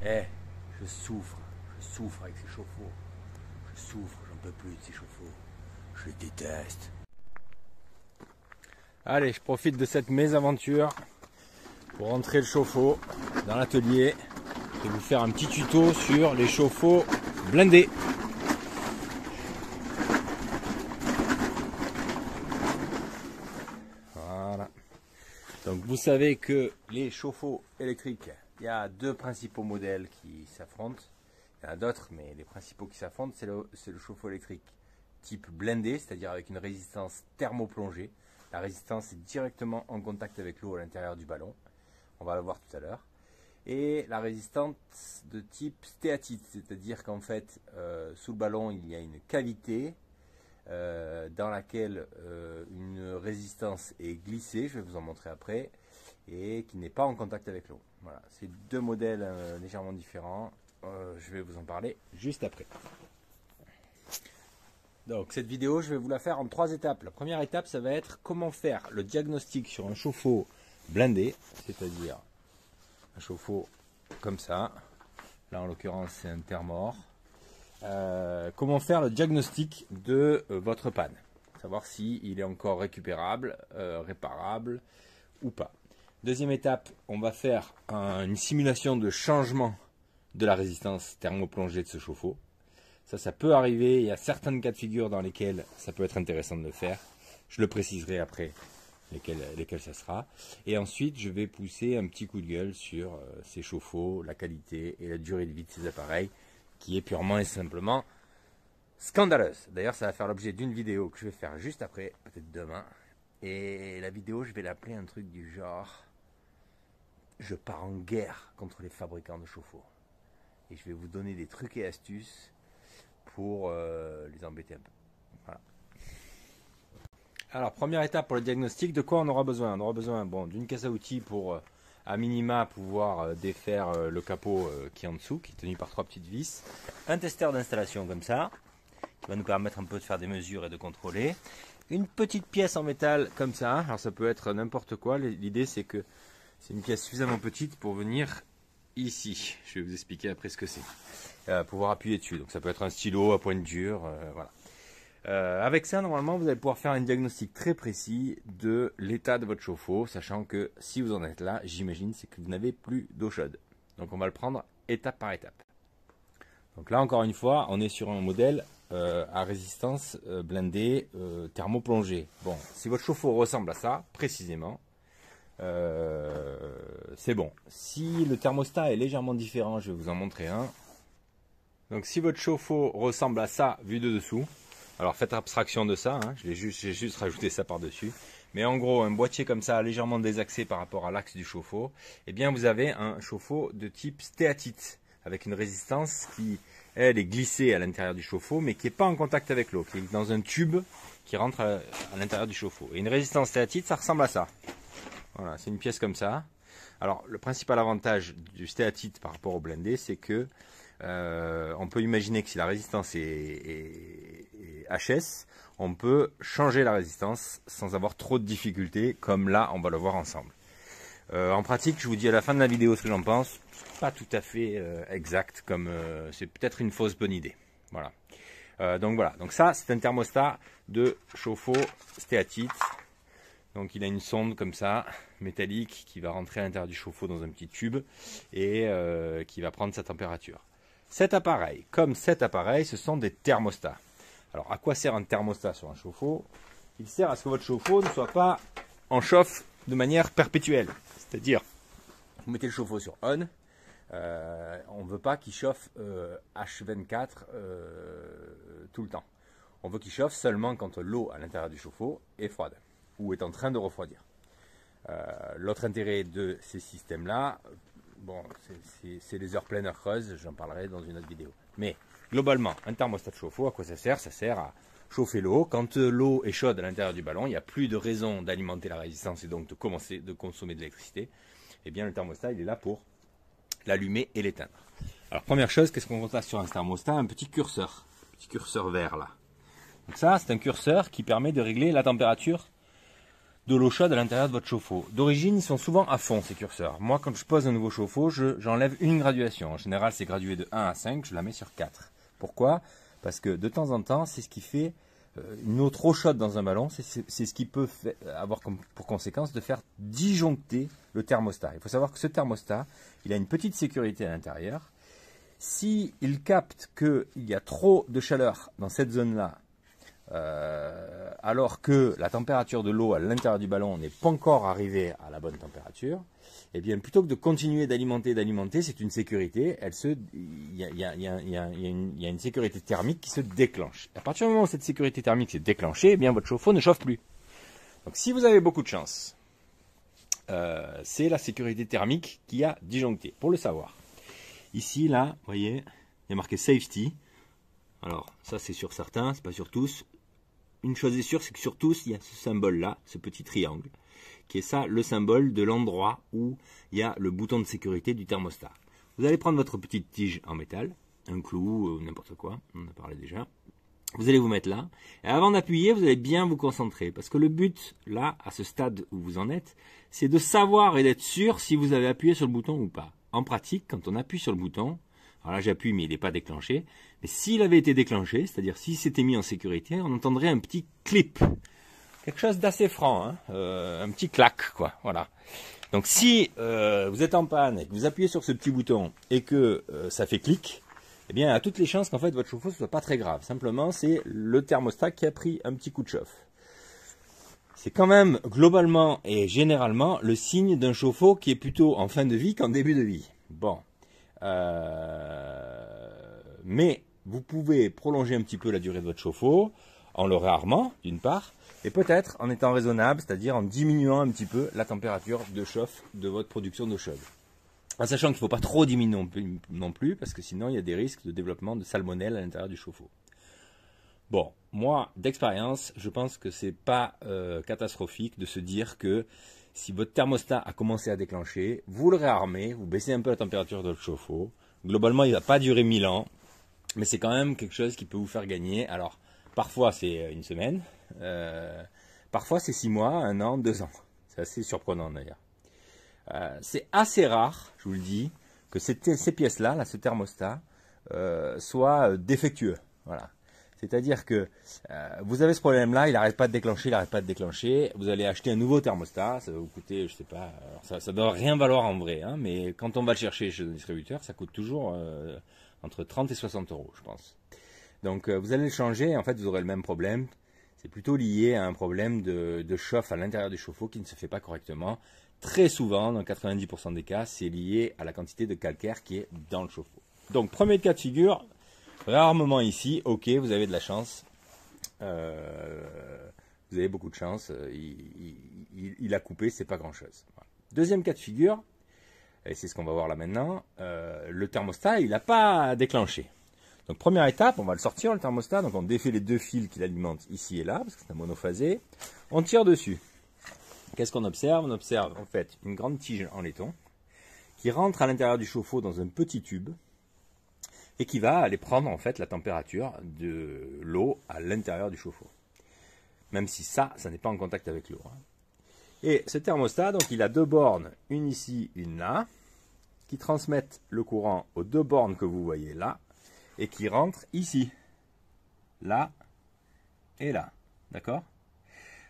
Eh, je souffre avec ces chauffe-eau. Je souffre, j'en peux plus de ces chauffe-eau. Je les déteste. Allez, je profite de cette mésaventure pour rentrer le chauffe-eau dans l'atelier et vous faire un petit tuto sur les chauffe-eau blindés. Voilà. Donc vous savez que les chauffe-eau électriques, il y a deux principaux modèles qui s'affrontent. Il y en a d'autres, mais les principaux qui s'affrontent, c'est le chauffe-eau électrique type blindé, c'est-à-dire avec une résistance thermoplongée. La résistance est directement en contact avec l'eau à l'intérieur du ballon. On va le voir tout à l'heure. Et la résistance de type stéatite, c'est-à-dire qu'en fait, sous le ballon, il y a une cavité dans laquelle une résistance est glissée, je vais vous en montrer après, et qui n'est pas en contact avec l'eau. Voilà, c'est deux modèles légèrement différents. Je vais vous en parler juste après. Donc cette vidéo, je vais vous la faire en 3 étapes. La première étape, ça va être comment faire le diagnostic sur un chauffe-eau blindé, c'est-à-dire un chauffe-eau comme ça. Là, en l'occurrence, c'est un Thermor. Comment faire le diagnostic de votre panne, savoir s'il est encore récupérable, réparable ou pas. Deuxième étape, on va faire une simulation de changement de la résistance thermoplongée de ce chauffe-eau. Ça peut arriver, il y a certains cas de figure dans lesquels ça peut être intéressant de le faire. Je le préciserai après lesquels ça sera. Et ensuite, je vais pousser un petit coup de gueule sur ces chauffe-eau, la qualité et la durée de vie de ces appareils, qui est purement et simplement scandaleuse. D'ailleurs, ça va faire l'objet d'une vidéo que je vais faire juste après, peut-être demain. Et la vidéo, je vais l'appeler un truc du genre « Je pars en guerre contre les fabricants de chauffe-eau ». Et je vais vous donner des trucs et astuces pour les embêter un peu. Voilà. Alors, première étape pour le diagnostic, de quoi on aura besoin? On aura besoin d'une caisse à outils pour, à minima, pouvoir défaire le capot qui est en dessous, qui est tenu par 3 petites vis. Un testeur d'installation comme ça, qui va nous permettre un peu de faire des mesures et de contrôler. Une petite pièce en métal comme ça, alors ça peut être n'importe quoi. L'idée, c'est que c'est une pièce suffisamment petite pour venir ici. Je vais vous expliquer après ce que c'est. Pouvoir appuyer dessus. Donc ça peut être un stylo à pointe dure, voilà. Avec ça, normalement, vous allez pouvoir faire un diagnostic très précis de l'état de votre chauffe-eau, sachant que si vous en êtes là, j'imagine, c'est que vous n'avez plus d'eau chaude. Donc on va le prendre étape par étape. Donc là, encore une fois, on est sur un modèle à résistance blindée thermoplongée. Bon, si votre chauffe-eau ressemble à ça, précisément, c'est bon. Si le thermostat est légèrement différent, je vais vous en montrer un. Donc si votre chauffe-eau ressemble à ça vu de dessous, alors faites abstraction de ça, hein, j'ai juste rajouté ça par-dessus. Mais en gros, un boîtier comme ça, légèrement désaxé par rapport à l'axe du chauffe-eau, eh bien vous avez un chauffe-eau de type stéatite, avec une résistance qui, elle, est glissée à l'intérieur du chauffe-eau, mais qui n'est pas en contact avec l'eau, qui est dans un tube qui rentre à l'intérieur du chauffe-eau. Et une résistance stéatite, ça ressemble à ça. Voilà, c'est une pièce comme ça. Alors, le principal avantage du stéatite par rapport au blindé, c'est que on peut imaginer que si la résistance est HS, on peut changer la résistance sans avoir trop de difficultés, comme là, on va le voir ensemble. En pratique, je vous dis à la fin de la vidéo ce que j'en pense. Pas tout à fait exact, comme c'est peut-être une fausse bonne idée. Voilà. Donc voilà. Donc ça, c'est un thermostat de chauffe-eau stéatite. Donc il a une sonde comme ça, métallique, qui va rentrer à l'intérieur du chauffe-eau dans un petit tube et qui va prendre sa température. Cet appareil, comme cet appareil, ce sont des thermostats. Alors à quoi sert un thermostat sur un chauffe-eau? Il sert à ce que votre chauffe-eau ne soit pas en chauffe de manière perpétuelle. C'est-à-dire, vous mettez le chauffe-eau sur on, on ne veut pas qu'il chauffe H24 tout le temps. On veut qu'il chauffe seulement quand l'eau à l'intérieur du chauffe-eau est froide ou est en train de refroidir. L'autre intérêt de ces systèmes-là, bon, c'est les heures pleines, heures creuses, j'en parlerai dans une autre vidéo. Mais globalement, un thermostat de chauffe-eau, à quoi ça sert? Ça sert à chauffer l'eau. Quand l'eau est chaude à l'intérieur du ballon, il n'y a plus de raison d'alimenter la résistance et donc de commencer de consommer de l'électricité. Eh bien, le thermostat, il est là pour l'allumer et l'éteindre. Alors, première chose, qu'est-ce qu'on constate sur un thermostat? Un petit curseur vert là. Donc ça, c'est un curseur qui permet de régler la température de l'eau chaude à l'intérieur de votre chauffe-eau. D'origine, ils sont souvent à fond, ces curseurs. Moi, quand je pose un nouveau chauffe-eau, j'enlève une graduation. En général, c'est gradué de 1 à 5, je la mets sur 4. Pourquoi? Parce que de temps en temps, c'est ce qui fait une eau trop chaude dans un ballon, c'est ce qui peut avoir pour conséquence de faire disjoncter le thermostat. Il faut savoir que ce thermostat, il a une petite sécurité à l'intérieur. S'il capte qu'il y a trop de chaleur dans cette zone-là, alors que la température de l'eau à l'intérieur du ballon n'est pas encore arrivée à la bonne température, eh bien plutôt que de continuer d'alimenter, c'est une sécurité, il y a une sécurité thermique qui se déclenche. À partir du moment où cette sécurité thermique s'est déclenchée, eh bien votre chauffe-eau ne chauffe plus. Donc si vous avez beaucoup de chance, c'est la sécurité thermique qui a disjoncté, pour le savoir. Ici, là, vous voyez, il y a marqué safety. Alors, ça c'est sur certains, c'est pas sur tous. Une chose est sûre, c'est que sur tous, il y a ce symbole-là, ce petit triangle, qui est ça, le symbole de l'endroit où il y a le bouton de sécurité du thermostat. Vous allez prendre votre petite tige en métal, un clou ou n'importe quoi, on en a parlé déjà. Vous allez vous mettre là, et avant d'appuyer, vous allez bien vous concentrer, parce que le but, là, à ce stade où vous en êtes, c'est de savoir et d'être sûr si vous avez appuyé sur le bouton ou pas. En pratique, quand on appuie sur le bouton, alors là j'appuie mais il n'est pas déclenché, mais s'il avait été déclenché, c'est-à-dire s'il s'était mis en sécurité, on entendrait un petit clip, quelque chose d'assez franc, hein, un petit clac, quoi, voilà. Donc si vous êtes en panne et que vous appuyez sur ce petit bouton et que ça fait clic, eh bien il y a toutes les chances qu'en fait votre chauffe-eau ne soit pas très grave, simplement c'est le thermostat qui a pris un petit coup de chauffe. C'est quand même globalement et généralement le signe d'un chauffe-eau qui est plutôt en fin de vie qu'en début de vie. Bon. Mais vous pouvez prolonger un petit peu la durée de votre chauffe-eau en le réarmant, d'une part, et peut-être en étant raisonnable, c'est-à-dire en diminuant un petit peu la température de chauffe de votre production d'eau chaude. En sachant qu'il ne faut pas trop diminuer non plus, parce que sinon il y a des risques de développement de salmonelle à l'intérieur du chauffe-eau. Bon, moi, d'expérience, je pense que c'est pas catastrophique de se dire que si votre thermostat a commencé à déclencher, vous le réarmez, vous baissez un peu la température de votre chauffe-eau. Globalement, il ne va pas durer 1000 ans, mais c'est quand même quelque chose qui peut vous faire gagner. Alors, parfois c'est une semaine, parfois c'est 6 mois, 1 an, 2 ans. C'est assez surprenant d'ailleurs. C'est assez rare, je vous le dis, que ces pièces-là, là, ce thermostat, soient défectueux. Voilà. C'est-à-dire que vous avez ce problème-là, il n'arrête pas de déclencher, vous allez acheter un nouveau thermostat, ça va vous coûter, je sais pas, alors ça doit rien valoir en vrai, hein, mais quand on va le chercher chez un distributeur, ça coûte toujours entre 30 et 60 euros, je pense. Donc vous allez le changer, et en fait vous aurez le même problème. C'est plutôt lié à un problème de chauffe à l'intérieur du chauffe-eau qui ne se fait pas correctement. Très souvent, dans 90% des cas, c'est lié à la quantité de calcaire qui est dans le chauffe-eau. Donc premier cas de figure, réarmement ici, ok, vous avez de la chance, vous avez beaucoup de chance, il a coupé, c'est pas grand chose. Voilà. Deuxième cas de figure, et c'est ce qu'on va voir là maintenant, le thermostat il n'a pas déclenché. Donc première étape, on va le sortir le thermostat, donc on défait les deux fils qui l'alimentent ici et là, parce que c'est un monophasé, on tire dessus. Qu'est-ce qu'on observe? On observe en fait une grande tige en laiton qui rentre à l'intérieur du chauffe-eau dans un petit tube, et qui va aller prendre en fait la température de l'eau à l'intérieur du chauffe-eau. Même si ça n'est pas en contact avec l'eau. Hein. Et ce thermostat, donc il a deux bornes, une ici, une là, qui transmettent le courant aux deux bornes que vous voyez là, et qui rentrent ici, là et là. D'accord?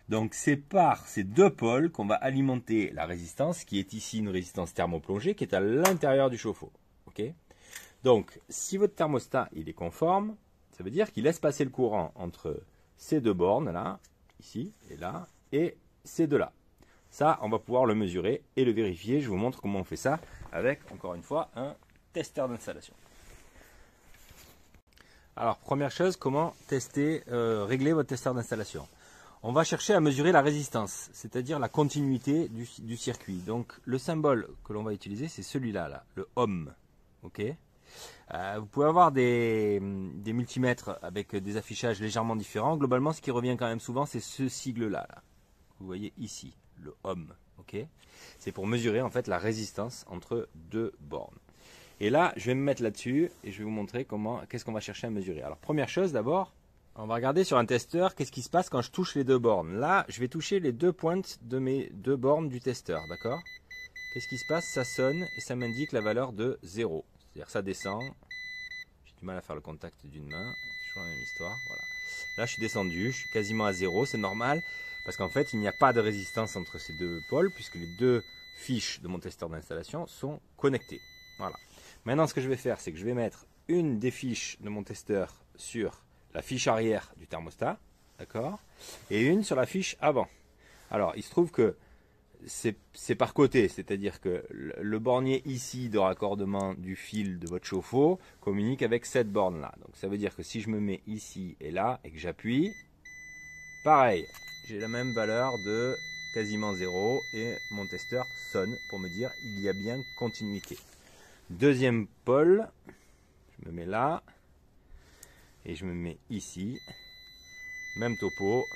Donc c'est par ces deux pôles qu'on va alimenter la résistance, qui est ici une résistance thermoplongée, qui est à l'intérieur du chauffe-eau. Ok? Donc, si votre thermostat il est conforme, ça veut dire qu'il laisse passer le courant entre ces deux bornes là, ici et là, et ces deux là. Ça, on va pouvoir le mesurer et le vérifier. Je vous montre comment on fait ça avec, encore une fois, un testeur d'installation. Alors, première chose, comment tester, régler votre testeur d'installation. On va chercher à mesurer la résistance, c'est-à-dire la continuité du circuit. Donc, le symbole que l'on va utiliser, c'est celui-là, là, le ohm. Ok ? Vous pouvez avoir des multimètres avec des affichages légèrement différents. Globalement, ce qui revient quand même souvent, c'est ce sigle-là. Là. Vous voyez ici, le ohm. Okay, c'est pour mesurer en fait la résistance entre deux bornes. Et là, je vais me mettre là-dessus et je vais vous montrer qu'est-ce qu'on va chercher à mesurer. Alors, première chose d'abord, On va regarder sur un testeur qu'est-ce qui se passe quand je touche les deux bornes. Là, je vais toucher les deux pointes de mes deux bornes du testeur, d'accord? Qu'est-ce qui se passe? Ça sonne et ça m'indique la valeur de 0. C'est-à-dire ça descend. J'ai du mal à faire le contact d'une main. Toujours la même histoire. Voilà. Là, je suis descendu, je suis quasiment à 0. C'est normal parce qu'en fait, il n'y a pas de résistance entre ces deux pôles puisque les deux fiches de mon testeur d'installation sont connectées. Voilà. Maintenant, ce que je vais faire, c'est que je vais mettre une des fiches de mon testeur sur la fiche arrière du thermostat, d'accord, et une sur la fiche avant. Alors, il se trouve que c'est par côté, c'est-à-dire que le bornier ici de raccordement du fil de votre chauffe-eau communique avec cette borne-là. Donc, ça veut dire que si je me mets ici et là et que j'appuie, pareil, j'ai la même valeur de quasiment 0 et mon testeur sonne pour me dire il y a bien continuité. Deuxième pôle, je me mets là. Et je me mets ici, même topo,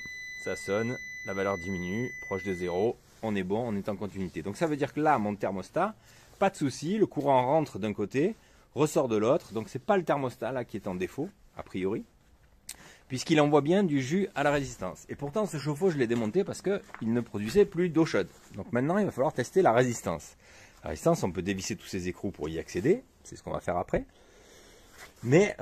ça sonne, la valeur diminue, proche de 0, on est bon, on est en continuité. Donc ça veut dire que là, mon thermostat, pas de souci, le courant rentre d'un côté, ressort de l'autre, donc c'est pas le thermostat là qui est en défaut, a priori, puisqu'il envoie bien du jus à la résistance. Et pourtant, ce chauffe-eau, je l'ai démonté parce qu'il ne produisait plus d'eau chaude. Donc maintenant, il va falloir tester la résistance. La résistance, on peut dévisser tous ces écrous pour y accéder, c'est ce qu'on va faire après. Mais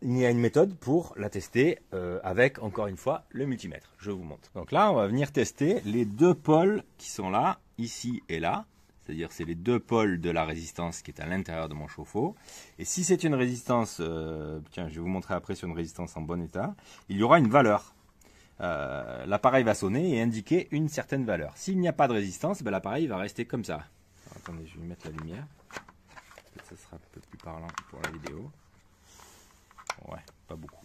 il y a une méthode pour la tester avec, encore une fois, le multimètre. Je vous montre. Donc là, on va venir tester les deux pôles qui sont là, ici et là. C'est-à-dire c'est les deux pôles de la résistance qui est à l'intérieur de mon chauffe-eau. Et si c'est une résistance, tiens, je vais vous montrer après sur une résistance en bon état, il y aura une valeur. L'appareil va sonner et indiquer une certaine valeur. S'il n'y a pas de résistance, ben, l'appareil va rester comme ça. Alors, attendez, je vais mettre la lumière. Ça sera un peu plus parlant pour la vidéo. Ouais, pas beaucoup.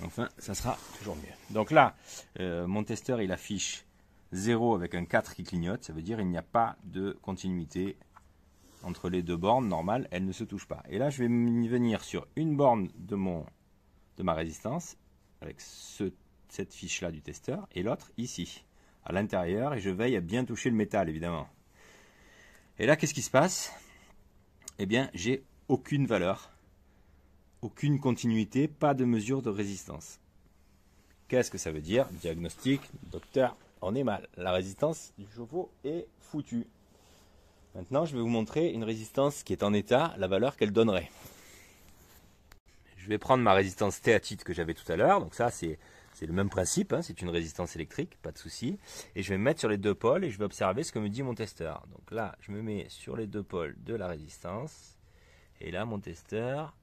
Enfin, ça sera toujours mieux. Donc là, mon testeur, il affiche 0 avec un 4 qui clignote. Ça veut dire qu'il n'y a pas de continuité entre les deux bornes normales. Elles ne se touchent pas. Et là, je vais venir sur une borne de ma résistance avec cette fiche-là du testeur et l'autre ici, à l'intérieur. Et je veille à bien toucher le métal, évidemment. Et là, qu'est-ce qui se passe? Eh bien, j'ai aucune valeur. Aucune continuité, pas de mesure de résistance. Qu'est-ce que ça veut dire? Diagnostic, docteur, on est mal. La résistance du chauffe-eau est foutue. Maintenant, je vais vous montrer une résistance qui est en état, la valeur qu'elle donnerait. Je vais prendre ma résistance stéatite que j'avais tout à l'heure. Donc ça, c'est le même principe, hein, c'est une résistance électrique, pas de souci. Et je vais me mettre sur les deux pôles et je vais observer ce que me dit mon testeur. Donc là, je me mets sur les deux pôles de la résistance. Et là, mon testeur...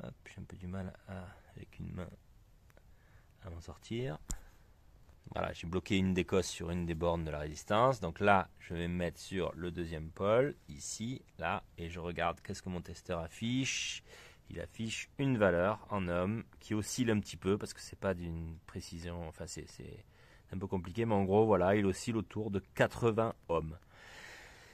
Hop, j'ai un peu du mal avec une main à m'en sortir. Voilà, j'ai bloqué une des cosses sur une des bornes de la résistance. Donc là, je vais me mettre sur le deuxième pôle, ici, là, et je regarde qu'est-ce que mon testeur affiche. Il affiche une valeur en ohms qui oscille un petit peu parce que c'est pas d'une précision, enfin c'est un peu compliqué, mais en gros, voilà, il oscille autour de 80 ohms.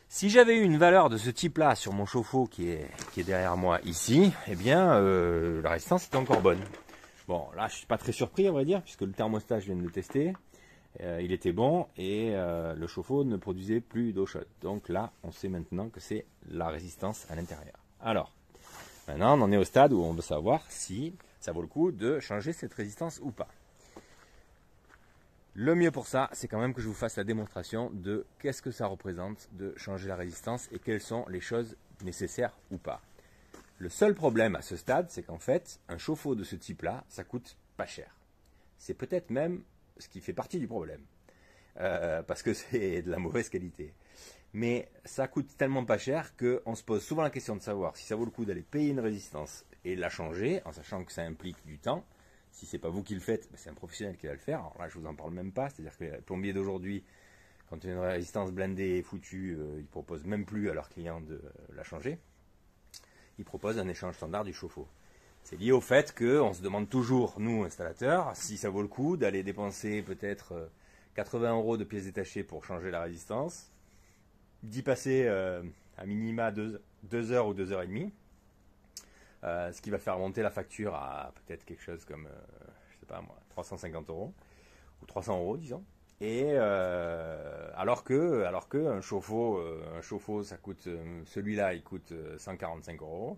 Si j'avais eu une valeur de ce type-là sur mon chauffe-eau qui est derrière moi ici, eh bien, la résistance était encore bonne. Bon, là, je suis pas très surpris, à vrai dire, puisque le thermostat, je viens de le tester. Il était bon et le chauffe-eau ne produisait plus d'eau chaude. Donc là, on sait maintenant que c'est la résistance à l'intérieur. Alors, maintenant, on en est au stade où on veut savoir si ça vaut le coup de changer cette résistance ou pas. Le mieux pour ça, c'est quand même que je vous fasse la démonstration de qu'est-ce que ça représente de changer la résistance et quelles sont les choses nécessaires ou pas. Le seul problème à ce stade, c'est qu'en fait, un chauffe-eau de ce type-là, ça coûte pas cher. C'est peut-être même ce qui fait partie du problème, parce que c'est de la mauvaise qualité. Mais ça coûte tellement pas cher qu'on se pose souvent la question de savoir si ça vaut le coup d'aller payer une résistance et la changer, en sachant que ça implique du temps. Si ce n'est pas vous qui le faites, c'est un professionnel qui va le faire. Alors là, je ne vous en parle même pas. C'est-à-dire que les plombiers d'aujourd'hui, quand une résistance blindée est foutue, ils ne proposent même plus à leurs clients de la changer. Ils proposent un échange standard du chauffe-eau. C'est lié au fait qu'on se demande toujours, nous, installateurs, si ça vaut le coup d'aller dépenser peut-être 80 € de pièces détachées pour changer la résistance, d'y passer à minima 2 heures ou 2 heures et demie. Ce qui va faire monter la facture à peut-être quelque chose comme, je sais pas moi, 350 € ou 300 € disons. Et alors que un chauffe-eau, ça coûte, celui-là, il coûte 145 euros.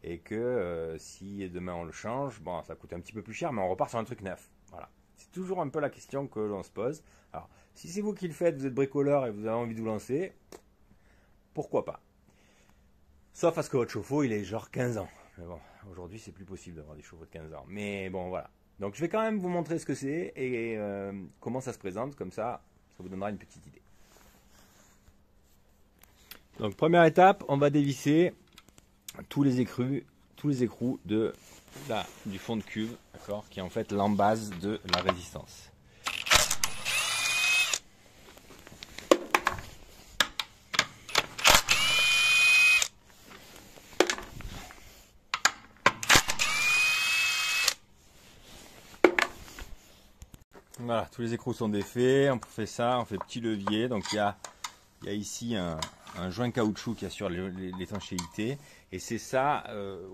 Et que si demain on le change, bon, ça coûte un petit peu plus cher, mais on repart sur un truc neuf. Voilà. C'est toujours un peu la question que l'on se pose. Alors, si c'est vous qui le faites, vous êtes bricoleur et vous avez envie de vous lancer, pourquoi pas? Sauf parce que votre chauffe-eau, il est genre 15 ans. Mais bon, aujourd'hui, c'est plus possible d'avoir des chauffe-eau de 15 ans. Mais bon, voilà. Donc, je vais quand même vous montrer ce que c'est et comment ça se présente. Comme ça vous donnera une petite idée. Donc, première étape, on va dévisser tous les écrous de du fond de cuve, d'accord, qui est en fait l'embase de la résistance. Voilà, tous les écrous sont défaits, on fait ça, on fait petit levier, donc il y a ici un joint caoutchouc qui assure l'étanchéité, et c'est ça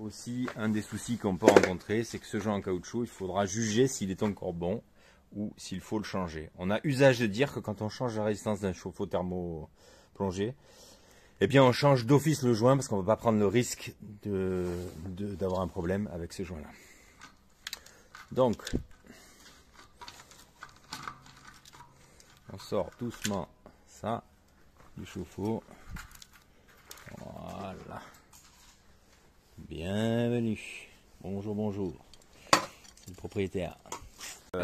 aussi un des soucis qu'on peut rencontrer, c'est que ce joint en caoutchouc, il faudra juger s'il est encore bon ou s'il faut le changer. On a usage de dire que quand on change la résistance d'un chauffe-eau thermo-plongé, eh bien on change d'office le joint parce qu'on ne va pas prendre le risque d'avoir un problème avec ce joint-là. Donc, on sort doucement ça du chauffe-eau. Voilà. Bienvenue. Bonjour, bonjour. C'est le propriétaire.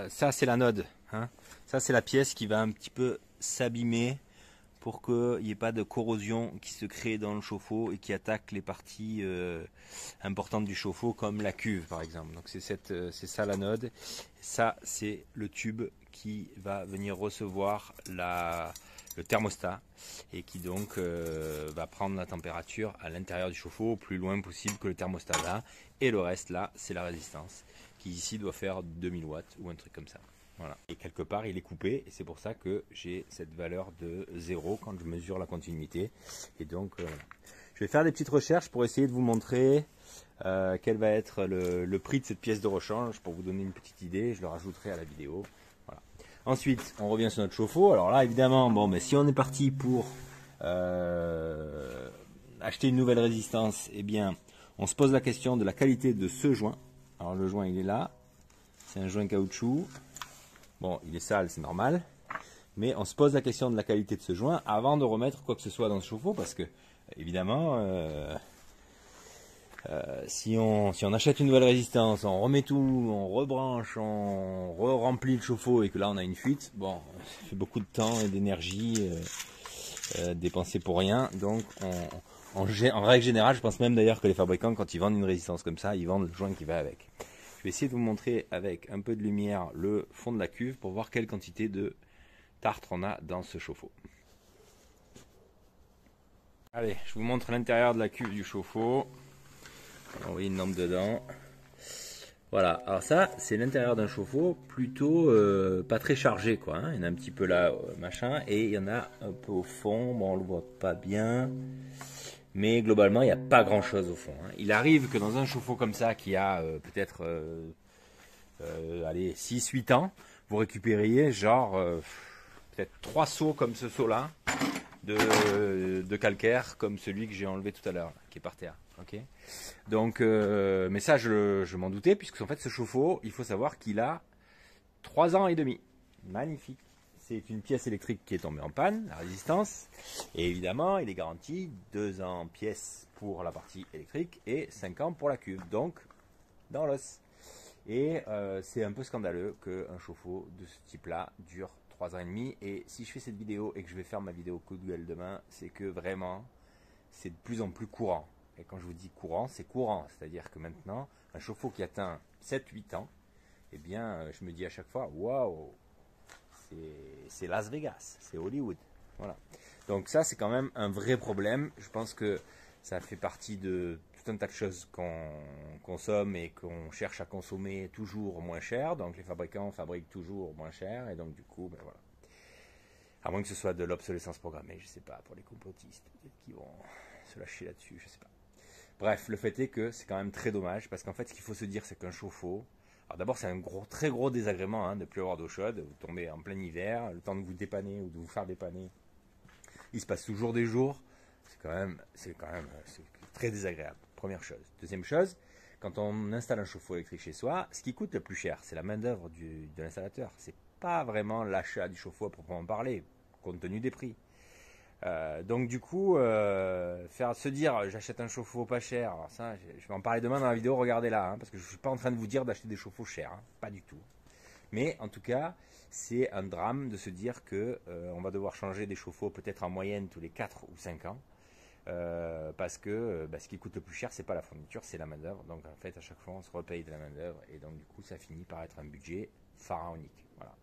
Ça, c'est l'anode. Hein. Ça, c'est la pièce qui va un petit peu s'abîmer pour qu'il n'y ait pas de corrosion qui se crée dans le chauffe-eau et qui attaque les parties importantes du chauffe-eau, comme la cuve, par exemple. Donc, c'est ça l'anode. Ça, c'est le tube qui va venir recevoir le thermostat et qui donc va prendre la température à l'intérieur du chauffe-eau, au plus loin possible que le thermostat là. Et le reste là, c'est la résistance qui ici doit faire 2000 watts ou un truc comme ça. Voilà. Et quelque part il est coupé et c'est pour ça que j'ai cette valeur de 0 quand je mesure la continuité. Et donc voilà. Je vais faire des petites recherches pour essayer de vous montrer quel va être le prix de cette pièce de rechange pour vous donner une petite idée. Je le rajouterai à la vidéo. Voilà. Ensuite, on revient sur notre chauffe-eau. Alors là, évidemment, bon, mais si on est parti pour acheter une nouvelle résistance, eh bien, on se pose la question de la qualité de ce joint. Alors le joint, il est là. C'est un joint caoutchouc. Bon, il est sale, c'est normal. Mais on se pose la question de la qualité de ce joint avant de remettre quoi que ce soit dans ce chauffe-eau, parce que, évidemment, si on achète une nouvelle résistance, on remet tout, on rebranche, on re-remplit le chauffe-eau et que là on a une fuite, bon, ça fait beaucoup de temps et d'énergie dépensés pour rien. Donc en règle générale, je pense même d'ailleurs que les fabricants, quand ils vendent une résistance comme ça, ils vendent le joint qui va avec. Je vais essayer de vous montrer avec un peu de lumière le fond de la cuve pour voir quelle quantité de tartre on a dans ce chauffe-eau. Allez, je vous montre l'intérieur de la cuve du chauffe-eau. On voit une lampe dedans. Voilà, alors ça, c'est l'intérieur d'un chauffe-eau plutôt pas très chargé, quoi. Hein. Il y en a un petit peu là, machin, et il y en a un peu au fond. Bon, on le voit pas bien, mais globalement, il n'y a pas grand-chose au fond. Hein. Il arrive que dans un chauffe-eau comme ça, qui a peut-être allez, 6-8 ans, vous récupériez genre peut-être 3 seaux comme ce seau-là de calcaire, comme celui que j'ai enlevé tout à l'heure, qui est par terre. Okay. Donc, mais ça, je m'en doutais, puisque en fait, ce chauffe-eau, il faut savoir qu'il a 3 ans et demi. Magnifique. C'est une pièce électrique qui est tombée en panne, la résistance. Et évidemment, il est garanti 2 ans pièce pour la partie électrique et 5 ans pour la cuve. Donc, dans l'os. Et c'est un peu scandaleux qu'un chauffe-eau de ce type-là dure 3 ans et demi. Et si je fais cette vidéo et que je vais faire ma vidéo coup de gueule demain, c'est que vraiment, c'est de plus en plus courant. Et quand je vous dis courant, c'est courant. C'est-à-dire que maintenant, un chauffe-eau qui atteint 7-8 ans, eh bien, je me dis à chaque fois, waouh, c'est Las Vegas, c'est Hollywood. Voilà. Donc ça, c'est quand même un vrai problème. Je pense que ça fait partie de tout un tas de choses qu'on consomme et qu'on cherche à consommer toujours moins cher. Donc les fabricants fabriquent toujours moins cher. Et donc du coup, ben voilà. À moins que ce soit de l'obsolescence programmée, je sais pas, pour les complotistes, peut-être qu'ils vont se lâcher là-dessus, je sais pas. Bref, le fait est que c'est quand même très dommage, parce qu'en fait, ce qu'il faut se dire, c'est qu'un chauffe-eau, Alors d'abord, c'est un très gros désagrément hein, de ne plus avoir d'eau chaude. Vous tombez en plein hiver, le temps de vous dépanner ou de vous faire dépanner, il se passe toujours des jours. C'est très désagréable. Première chose. Deuxième chose, quand on installe un chauffe-eau électrique chez soi, ce qui coûte le plus cher, c'est la main-d'œuvre de l'installateur. C'est pas vraiment l'achat du chauffe-eau à proprement parler, compte tenu des prix. Donc du coup, faire se dire j'achète un chauffe-eau pas cher, alors ça, je vais en parler demain dans la vidéo, regardez là, hein, parce que je ne suis pas en train de vous dire d'acheter des chauffe-eau chers, hein, pas du tout. Mais en tout cas, c'est un drame de se dire que on va devoir changer des chauffe-eau peut-être en moyenne tous les 4 ou 5 ans. Parce que ce qui coûte le plus cher, c'est pas la fourniture, c'est la main-d'œuvre. Donc en fait, à chaque fois, on se repaye de la main-d'œuvre et donc du coup, ça finit par être un budget pharaonique. Voilà.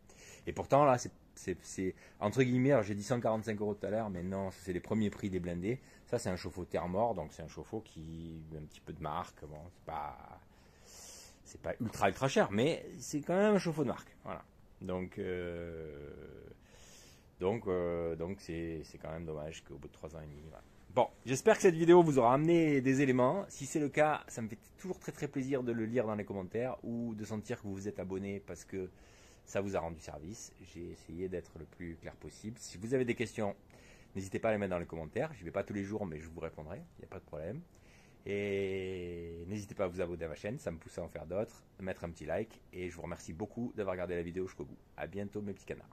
Et pourtant, là, c'est entre guillemets, alors j'ai dit 145 € tout à l'heure, mais non, c'est les premiers prix des blindés. Ça, c'est un chauffe-eau Thermor, donc c'est un chauffe-eau qui a un petit peu de marque. Bon, c'est pas ultra cher, mais c'est quand même un chauffe-eau de marque. Voilà. Donc c'est quand même dommage qu'au bout de 3 ans et demi. Voilà. Bon, j'espère que cette vidéo vous aura amené des éléments. Si c'est le cas, ça me fait toujours très plaisir de le lire dans les commentaires ou de sentir que vous vous êtes abonné parce que ça vous a rendu service. J'ai essayé d'être le plus clair possible. Si vous avez des questions, n'hésitez pas à les mettre dans les commentaires. Je ne vais pas tous les jours, mais je vous répondrai. Il n'y a pas de problème. Et n'hésitez pas à vous abonner à ma chaîne, ça me pousse à en faire d'autres, mettre un petit like. Et je vous remercie beaucoup d'avoir regardé la vidéo jusqu'au bout. A bientôt mes petits canards.